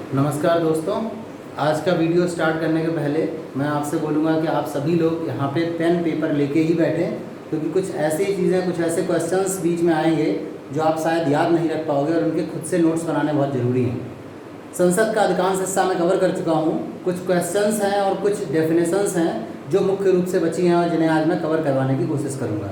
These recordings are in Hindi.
नमस्कार दोस्तों। आज का वीडियो स्टार्ट करने के पहले मैं आपसे बोलूँगा कि आप सभी लोग यहाँ पे पेन पेपर लेके ही बैठें, क्योंकि कुछ ऐसी चीज़ें, कुछ ऐसे क्वेश्चंस बीच में आएंगे जो आप शायद याद नहीं रख पाओगे और उनके खुद से नोट्स बनाने बहुत ज़रूरी हैं। संसद का अधिकांश हिस्सा मैं कवर कर चुका हूँ। कुछ क्वेश्चंस हैं और कुछ डेफिनेशंस हैं जो मुख्य रूप से बची हैं और जिन्हें आज मैं कवर करवाने की कोशिश करूँगा।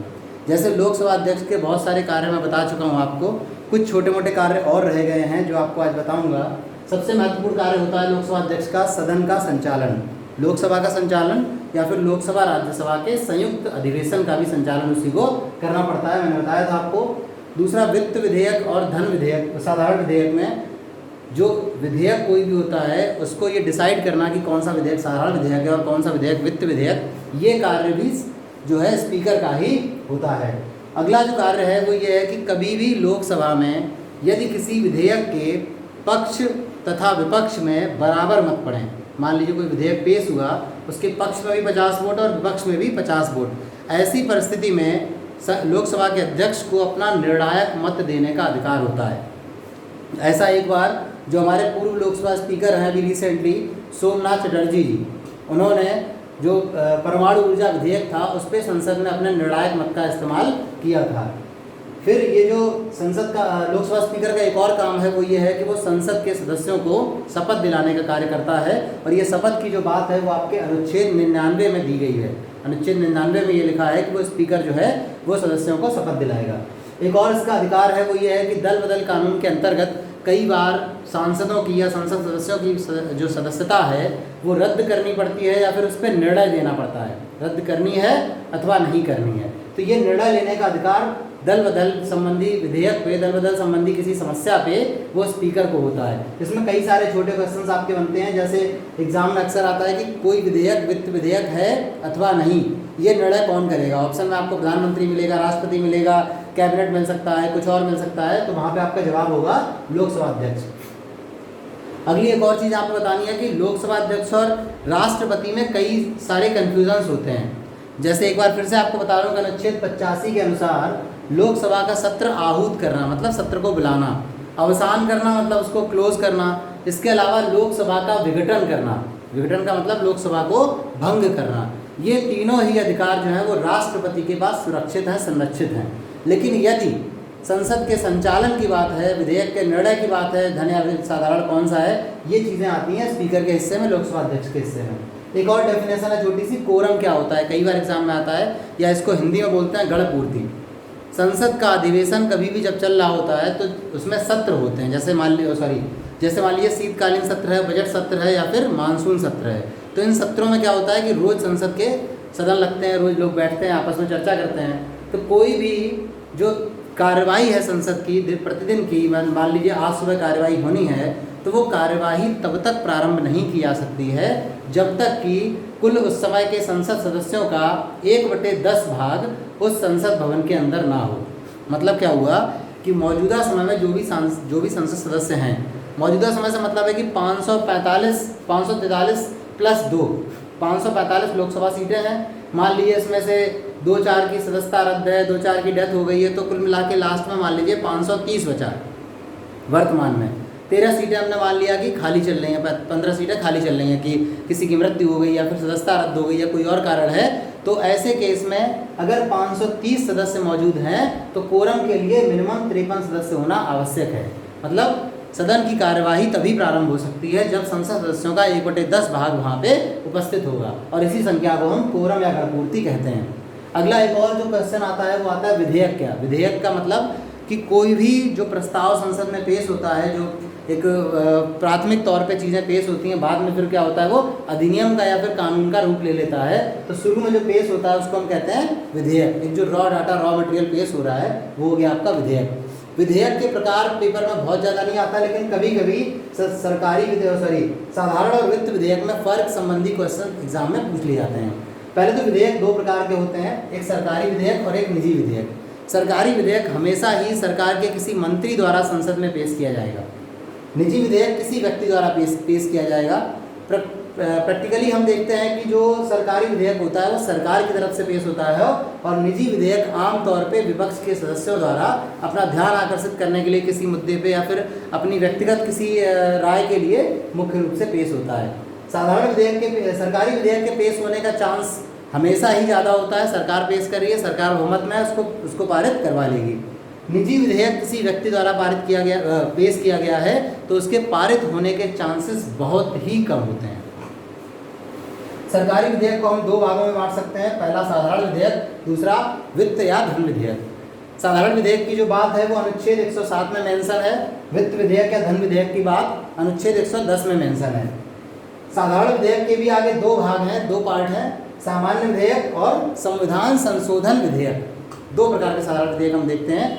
जैसे लोकसभा अध्यक्ष के बहुत सारे कार्य मैं बता चुका हूँ आपको, कुछ छोटे मोटे कार्य और रह गए हैं जो आपको आज बताऊँगा। सबसे महत्वपूर्ण कार्य होता है लोकसभा अध्यक्ष का सदन का संचालन, लोकसभा का संचालन या फिर लोकसभा राज्यसभा के संयुक्त अधिवेशन का भी संचालन उसी को करना पड़ता है। मैंने बताया था आपको। दूसरा, वित्त विधेयक और धन विधेयक। साधारण विधेयक में जो विधेयक कोई भी होता है उसको ये डिसाइड करना कि कौन सा विधेयक साधारण विधेयक है और कौन सा विधेयक वित्त विधेयक, ये कार्य भी जो है स्पीकर का ही होता है। अगला जो कार्य है वो ये है कि कभी भी लोकसभा में यदि किसी विधेयक के पक्ष तथा विपक्ष में बराबर मत पड़ें, मान लीजिए कोई विधेयक पेश हुआ, उसके पक्ष में भी 50 वोट और विपक्ष में भी 50 वोट, ऐसी परिस्थिति में लोकसभा के अध्यक्ष को अपना निर्णायक मत देने का अधिकार होता है। ऐसा एक बार जो हमारे पूर्व लोकसभा स्पीकर हैं अभी रिसेंटली, सोमनाथ चटर्जी जी, उन्होंने जो परमाणु ऊर्जा विधेयक था उस पर संसद में अपने निर्णायक मत का इस्तेमाल किया था। फिर ये जो संसद का लोकसभा स्पीकर का एक और काम है वो ये है कि वो संसद के सदस्यों को शपथ दिलाने का कार्य करता है, और ये शपथ की जो बात है वो आपके अनुच्छेद 99 में दी गई है। अनुच्छेद 99 में ये लिखा है कि वो स्पीकर जो है वो सदस्यों को शपथ दिलाएगा। एक और इसका अधिकार है वो ये है कि दल बदल कानून के अंतर्गत कई बार सांसदों की या संसद सदस्यों की जो सदस्यता है वो रद्द करनी पड़ती है या फिर उस पर निर्णय देना पड़ता है, रद्द करनी है अथवा नहीं करनी है। तो ये निर्णय लेने का अधिकार दल बदल संबंधी विधेयक पे, दल बदल संबंधी किसी समस्या पे वो स्पीकर को होता है। इसमें कई सारे छोटे क्वेश्चंस आपके बनते हैं, जैसे एग्जाम में अक्सर आता है कि कोई विधेयक वित्त विधेयक है अथवा नहीं, ये निर्णय कौन करेगा। ऑप्शन में आपको प्रधानमंत्री मिलेगा, राष्ट्रपति मिलेगा, कैबिनेट मिल सकता है, कुछ और मिल सकता है, तो वहाँ पर आपका जवाब होगा लोकसभा अध्यक्ष। अगली एक और चीज़ यहाँ पे बतानी है कि लोकसभा अध्यक्ष और राष्ट्रपति में कई सारे कन्फ्यूजन्स होते हैं। जैसे एक बार फिर से आपको बता रहा हूँ कि अनुच्छेद 85 के अनुसार लोकसभा का सत्र आहूत करना मतलब सत्र को बुलाना, अवसान करना मतलब उसको क्लोज करना, इसके अलावा लोकसभा का विघटन करना, विघटन का मतलब लोकसभा को भंग करना, ये तीनों ही अधिकार जो हैं वो राष्ट्रपति के पास सुरक्षित हैं, संरक्षित हैं। लेकिन यदि संसद के संचालन की बात है, विधेयक के निर्णय की बात है, धन या साधारण कौन सा है, ये चीज़ें आती हैं स्पीकर के हिस्से में, लोकसभा अध्यक्ष के हिस्से में। एक और डेफिनेशन है छोटी सी, कोरम क्या होता है, कई बार एग्जाम में आता है, या इसको हिंदी में बोलते हैं गणपूर्ति। संसद का अधिवेशन कभी भी जब चल रहा होता है तो उसमें सत्र होते हैं, जैसे मान लीजिए शीतकालीन सत्र है, बजट सत्र है या फिर मानसून सत्र है। तो इन सत्रों में क्या होता है कि रोज़ संसद के सदन लगते हैं, रोज़ लोग बैठते हैं, आपस में चर्चा करते हैं। तो कोई भी जो कार्यवाही है संसद की प्रतिदिन की, मान लीजिए आज सुबह कार्यवाही होनी है, तो वो कार्यवाही तब तक प्रारंभ नहीं की जा सकती है जब तक कि कुल उस समय के संसद सदस्यों का 1/10 भाग उस संसद भवन के अंदर ना हो। मतलब क्या हुआ कि मौजूदा समय में जो भी संसद सदस्य हैं, मौजूदा समय से मतलब है कि 543 प्लस 2, 545 लोकसभा सीटें हैं। मान लीजिए इसमें से 2-4 की सदस्यता रद्द है, 2-4 की डेथ हो गई है, तो कुल मिला के लास्ट में मान लीजिए 530 बचा। वर्तमान में 13 सीटें हमने मान लिया कि खाली चल रही हैं, 15 सीटें खाली चल रही हैं कि किसी की मृत्यु हो गई या फिर सदस्यता रद्द हो गई या कोई और कारण है। तो ऐसे केस में अगर 530 सदस्य मौजूद हैं तो कोरम के लिए मिनिमम 53 सदस्य होना आवश्यक है। मतलब सदन की कार्यवाही तभी प्रारंभ हो सकती है जब संसद सदस्यों का 1/10 भाग वहाँ पे उपस्थित होगा, और इसी संख्या को हम कोरम या गणपूर्ति कहते हैं। अगला एक और जो क्वेश्चन आता है वो आता है विधेयक क्या। विधेयक का मतलब कि कोई भी जो प्रस्ताव संसद में पेश होता है, जो एक प्राथमिक तौर पे चीज़ें पेश होती हैं, बाद में फिर क्या होता है वो अधिनियम का या फिर कानून का रूप ले लेता है। तो शुरू में जो पेश होता है उसको हम कहते हैं विधेयक। एक जो रॉ मटेरियल पेश हो रहा है वो हो गया आपका विधेयक। विधेयक के प्रकार पेपर में बहुत ज़्यादा नहीं आता, लेकिन कभी कभी साधारण और वित्त विधेयक में फ़र्क संबंधी क्वेश्चन एग्जाम में पूछ लिए जाते हैं। पहले तो विधेयक 2 प्रकार के होते हैं, एक सरकारी विधेयक और एक निजी विधेयक। सरकारी विधेयक हमेशा ही सरकार के किसी मंत्री द्वारा संसद में पेश किया जाएगा। निजी विधेयक किसी व्यक्ति द्वारा पेश किया जाएगा। प्रैक्टिकली हम देखते हैं कि जो सरकारी विधेयक होता है वो सरकार की तरफ से पेश होता है और निजी विधेयक आमतौर पे विपक्ष के सदस्यों द्वारा अपना ध्यान आकर्षित करने के लिए किसी मुद्दे पे या फिर अपनी व्यक्तिगत किसी राय के लिए मुख्य रूप से पेश होता है। साधारण विधेयक के सरकारी विधेयक के पेश होने का चांस हमेशा ही ज़्यादा होता है। सरकार पेश कर रही है, सरकार बहुमत में है, उसको पारित करवा लेगी। निजी विधेयक किसी व्यक्ति द्वारा पेश किया गया है तो उसके पारित होने के चांसेस बहुत ही कम होते हैं। सरकारी विधेयक को हम दो भागों में बांट सकते हैं, पहला साधारण विधेयक, दूसरा वित्त या धन विधेयक। साधारण विधेयक की जो बात है वो अनुच्छेद 107 में मेंशन है। वित्त विधेयक या धन विधेयक की बात अनुच्छेद 110 में मेंशन है। साधारण विधेयक के भी आगे दो भाग हैं, दो पार्ट हैं, सामान्य विधेयक और संविधान संशोधन विधेयक। दो प्रकार के साधारण विधेयक हम देखते हैं।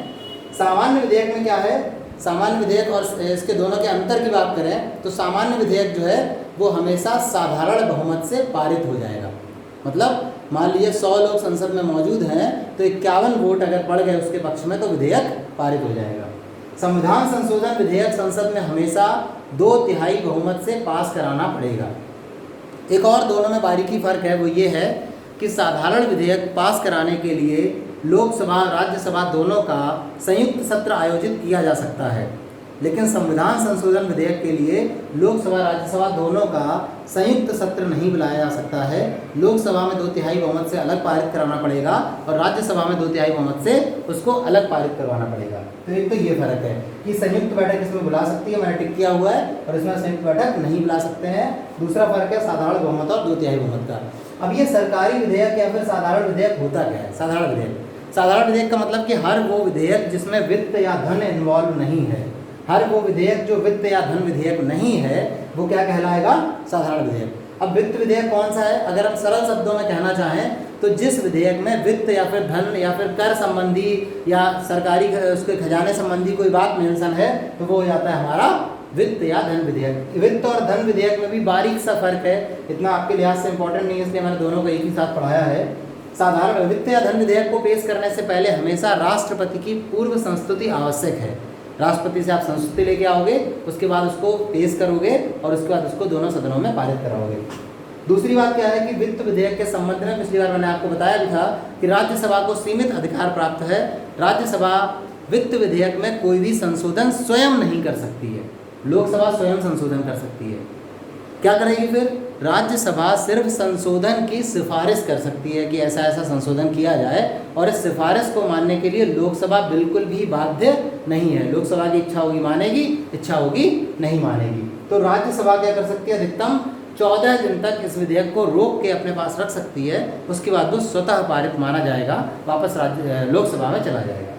सामान्य विधेयक में क्या है, सामान्य विधेयक और इसके दोनों के अंतर की बात करें तो सामान्य विधेयक जो है वो हमेशा साधारण बहुमत से पारित हो जाएगा। मतलब मान लीजिए 100 लोग संसद में मौजूद हैं तो 51 वोट अगर पड़ गए उसके पक्ष में तो विधेयक पारित हो जाएगा। संविधान संशोधन विधेयक संसद में हमेशा 2/3 बहुमत से पास कराना पड़ेगा। एक और दोनों में बारीकी फ़र्क है, वो ये है कि साधारण विधेयक पास कराने के लिए लोकसभा राज्यसभा दोनों का संयुक्त सत्र आयोजित किया जा सकता है, लेकिन संविधान संशोधन विधेयक के लिए लोकसभा राज्यसभा दोनों का संयुक्त सत्र नहीं बुलाया जा सकता है। लोकसभा में 2/3 बहुमत से अलग पारित कराना पड़ेगा और राज्यसभा में 2/3 बहुमत से उसको अलग पारित करवाना पड़ेगा। तो एक तो ये फर्क है कि संयुक्त बैठक इसमें बुला सकती है, मैंने टिक किया हुआ है, और इसमें संयुक्त बैठक नहीं बुला सकते हैं। दूसरा फर्क है साधारण बहुमत और 2/3 बहुमत का। अब ये सरकारी विधेयक या फिर साधारण विधेयक होता क्या है? साधारण विधेयक का मतलब कि हर वो विधेयक जिसमें वित्त या धन इन्वॉल्व नहीं है, हर वो विधेयक जो वित्त या धन विधेयक नहीं है वो क्या कहलाएगा? साधारण विधेयक। अब वित्त विधेयक कौन सा है? अगर हम सरल शब्दों में कहना चाहें तो जिस विधेयक में वित्त या फिर धन या फिर कर संबंधी या सरकारी उसके खजाने संबंधी कोई बात मेंशन है तो वो हो जाता है हमारा वित्त या धन विधेयक। वित्त और धन विधेयक में भी बारीक सा फर्क है, इतना आपके लिहाज से इंपॉर्टेंट नहीं है, इसलिए मैंने दोनों को एक ही साथ पढ़ाया है। साधारण वित्त या धन विधेयक को पेश करने से पहले हमेशा राष्ट्रपति की पूर्व संस्तुति आवश्यक है। राष्ट्रपति से आप संस्तुति लेके आओगे, उसके बाद उसको पेश करोगे और उसके बाद उसको दोनों सदनों में पारित कराओगे। दूसरी बात क्या है कि वित्त विधेयक के संबंध में पिछली बार मैंने आपको बताया भी था कि राज्यसभा को सीमित अधिकार प्राप्त है। राज्यसभा वित्त विधेयक में कोई भी संशोधन स्वयं नहीं कर सकती है, लोकसभा स्वयं संशोधन कर सकती है। क्या करेगी फिर? राज्यसभा सिर्फ संशोधन की सिफारिश कर सकती है कि ऐसा ऐसा संशोधन किया जाए, और इस सिफारिश को मानने के लिए लोकसभा बिल्कुल भी बाध्य नहीं है। लोकसभा की इच्छा होगी मानेगी, इच्छा होगी नहीं मानेगी। तो राज्यसभा क्या कर सकती है? अधिकतम 14 दिन तक इस विधेयक को रोक के अपने पास रख सकती है, उसके बाद वो स्वतः पारित माना जाएगा, वापस लोकसभा में चला जाएगा।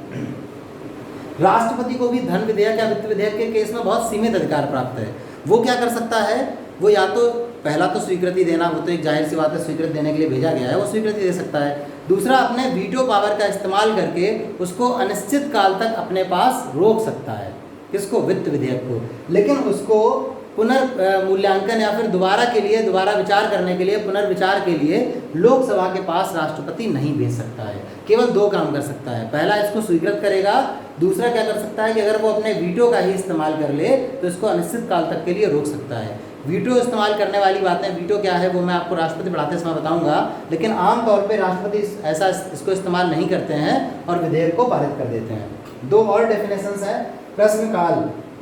राष्ट्रपति को भी धन विधेयक या वित्त विधेयक के केस में बहुत सीमित अधिकार प्राप्त है। वो क्या कर सकता है? वो या तो पहला तो स्वीकृति देना, वो तो एक जाहिर सी बात है, स्वीकृति देने के लिए भेजा गया है, वो स्वीकृति दे सकता है। दूसरा, अपने वीटो पावर का इस्तेमाल करके उसको अनिश्चित काल तक अपने पास रोक सकता है। किसको? वित्त विधेयक को। लेकिन उसको पुनर्मूल्यांकन या फिर दोबारा विचार करने के लिए, पुनर्विचार के लिए लोकसभा के पास राष्ट्रपति नहीं भेज सकता है। केवल दो काम कर सकता है, पहला इसको स्वीकृत करेगा, दूसरा क्या कर सकता है कि अगर वो अपने वीटो का ही इस्तेमाल कर ले तो इसको अनिश्चित काल तक के लिए रोक सकता है। वीटो इस्तेमाल करने वाली बातें, वीटो क्या है वो मैं आपको राष्ट्रपति पढ़ाते समय बताऊंगा, लेकिन आमतौर पे राष्ट्रपति ऐसा इसको इस्तेमाल नहीं करते हैं और विधेयक को पारित कर देते हैं। दो और डेफिनेशंस हैं,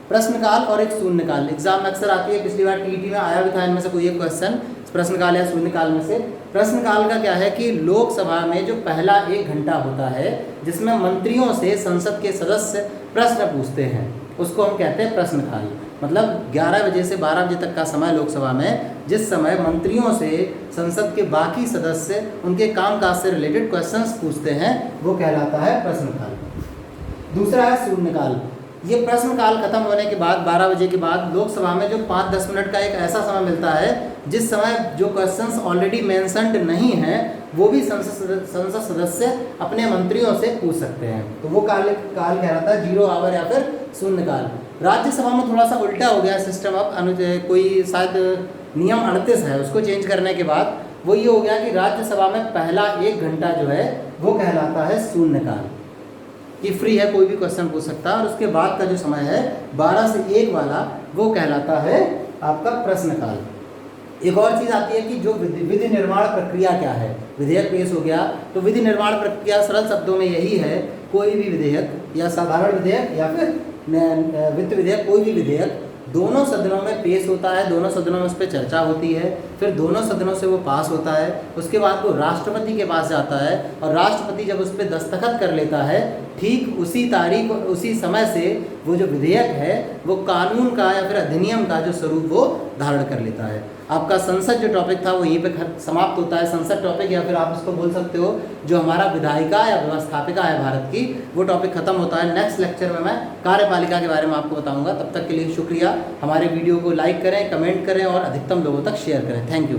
प्रश्नकाल और एक शून्यकाल। एग्जाम में अक्सर आती है, पिछली बार टीईटी में आया भी था इनमें से कोई एक क्वेश्चन, प्रश्नकाल या शून्यकाल में से। प्रश्नकाल का क्या है कि लोकसभा में जो पहला 1 घंटा होता है जिसमें मंत्रियों से संसद के सदस्य प्रश्न पूछते हैं, उसको हम कहते हैं प्रश्नकाल। मतलब 11 बजे से 12 बजे तक का समय लोकसभा में, जिस समय मंत्रियों से संसद के बाकी सदस्य उनके कामकाज से रिलेटेड क्वेश्चंस पूछते हैं, वो कहलाता है प्रश्नकाल। दूसरा है शून्यकाल। ये प्रश्नकाल खत्म होने के बाद 12 बजे के बाद लोकसभा में जो 5-10 मिनट का एक ऐसा समय मिलता है जिस समय जो क्वेश्चंस ऑलरेडी मेंशन्ड नहीं हैं वो भी संसद सदस्य अपने मंत्रियों से पूछ सकते हैं। तो वो काल कहलाता है 0 आवर या फिर शून्यकाल। राज्यसभा में थोड़ा सा उल्टा हो गया सिस्टम, अब कोई शायद नियम 38 है, उसको चेंज करने के बाद वो ये हो गया कि राज्यसभा में पहला 1 घंटा जो है वो कहलाता है शून्यकाल, कि फ्री है, कोई भी क्वेश्चन पूछ सकता है, और उसके बाद का जो समय है 12 से 1 वाला वो कहलाता है आपका प्रश्नकाल। एक और चीज़ आती है कि जो विधि निर्माण प्रक्रिया क्या है। विधेयक पेश हो गया तो विधि निर्माण प्रक्रिया सरल शब्दों में यही है, कोई भी विधेयक या साधारण विधेयक या फिर वित्त विधेयक, कोई भी विधेयक दोनों सदनों में पेश होता है, दोनों सदनों में उस पर चर्चा होती है, फिर दोनों सदनों से वो पास होता है, उसके बाद वो राष्ट्रपति के पास जाता है और राष्ट्रपति जब उस पर दस्तखत कर लेता है, ठीक उसी तारीख और उसी समय से वो जो विधेयक है वो कानून का या फिर अधिनियम का जो स्वरूप वो धारण कर लेता है। आपका संसद जो टॉपिक था वो यहीं पे समाप्त होता है। संसद टॉपिक या फिर आप इसको बोल सकते हो जो हमारा विधायिका या व्यवस्थापिका है भारत की, वो टॉपिक खत्म होता है। नेक्स्ट लेक्चर में मैं कार्यपालिका के बारे में आपको बताऊंगा। तब तक के लिए शुक्रिया। हमारे वीडियो को लाइक करें, कमेंट करें और अधिकतम लोगों तक शेयर करें। Thank you.